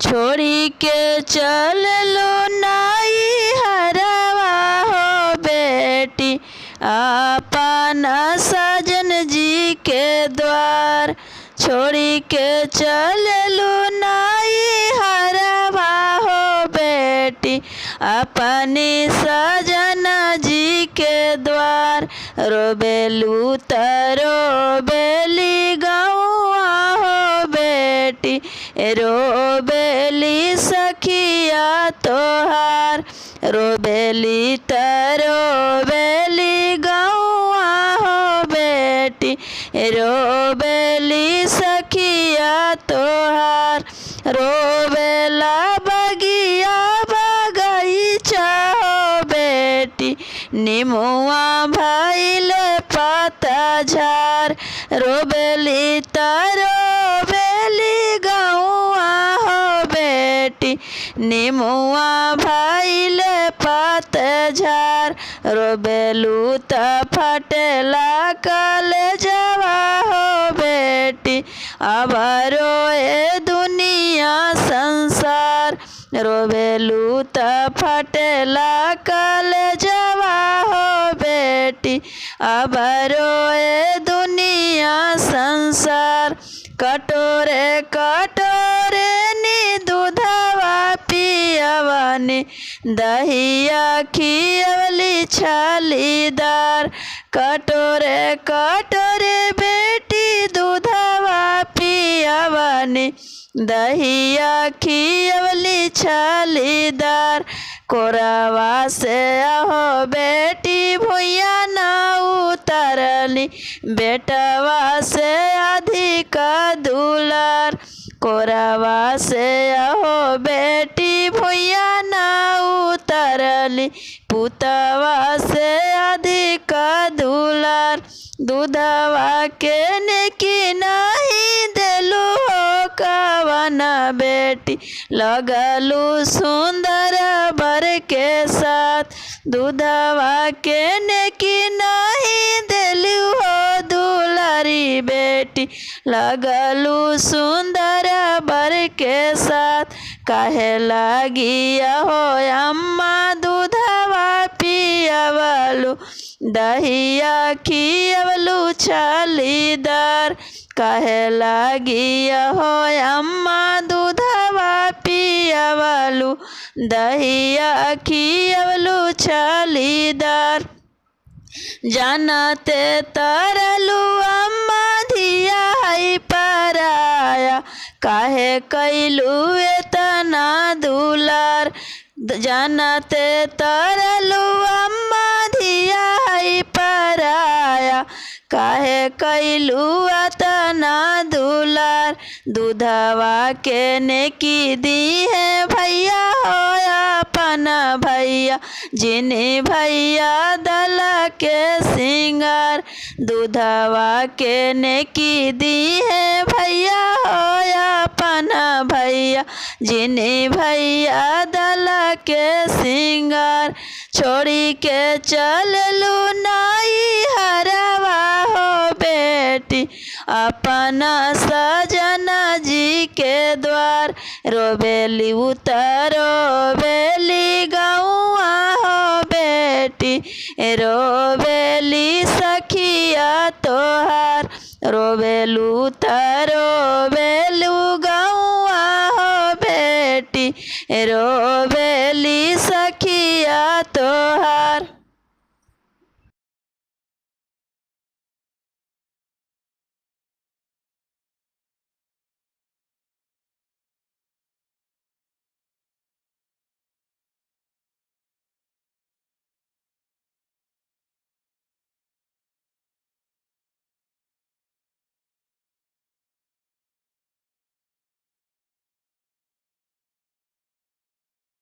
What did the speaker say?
छोड़ी के चल लो नाई हरवा हो बेटी अपना सजन जी के द्वार। छोड़ी के चल लो नाई हरवा हो बेटी अपनी सजन जी के द्वार। रोबेलू तरो बेली गौआ हो बेटी रोबेली सखिया तोहार। रोबेली तरो बेली गौआ हो बेटी रोबेली सखिया तोहार। रोबेला बगिया बगीचा हो बेटी निमुआ भइल पतझर। रोबेली तरो बेली गौआ हो बेटी निमुआ भइल पतझर। रोबेलू त फटेला कलेजवा हो बेटी अब रोए दुनिया संसार। रोबेलू त फटेला कलेजवा हो बेटी अब रोए दुनिया संसार। कटोरे कटोरे नी दूधवा पियवनी दहिया खियवली छालीदार। कटोरे कटोरे बेटी दूधवा पियवनी दहिया खियवली छालीदार। कोरवा से आहो बेटी भुइया ना उतरली बेटवा से अधिक दुलार। कोरवा से आहो बेटी भुइया ना उतरली पुतवा से अधिक दुलार। दूधवा के नेकी नहीं देलू हो कवन बेटी लगलू सुंदर बर के साथ। दूधवा के नेकी नहीं देलू हो दुलारी बेटी लगलू सुंदर बर के साथ। काहे लागी हो अम्मा दूधवा पियवलू दहिया खियवलू छालीदार। काहे लागी हो अम्मा दूधवा पियवलू दहिया खियवलू छालीदार। जानते तरलू अम्मा धिया है पराया काहे कैलू एतना दुलार। जानते तरलू अम्मा धिया है पराया काहे कैलू एतना दुलार। दूधवा के नेकी दी है भैया हो अपन भैया जिने भैया दल के सिंगार। दूधवा के नेकी दी है भैया हो अपन भैया जिने भैया दल के सिंगार। छोड़ी के चल लू नाई हरवा हो बेटी अपना सजना जी के द्वार। रोबेली उतरो बेली गौआ हो बेटी रोबेली सखिया तोहार। रोबेलू तरो बेलू गौआ हो बेटी रोबेली सखिया तोहार।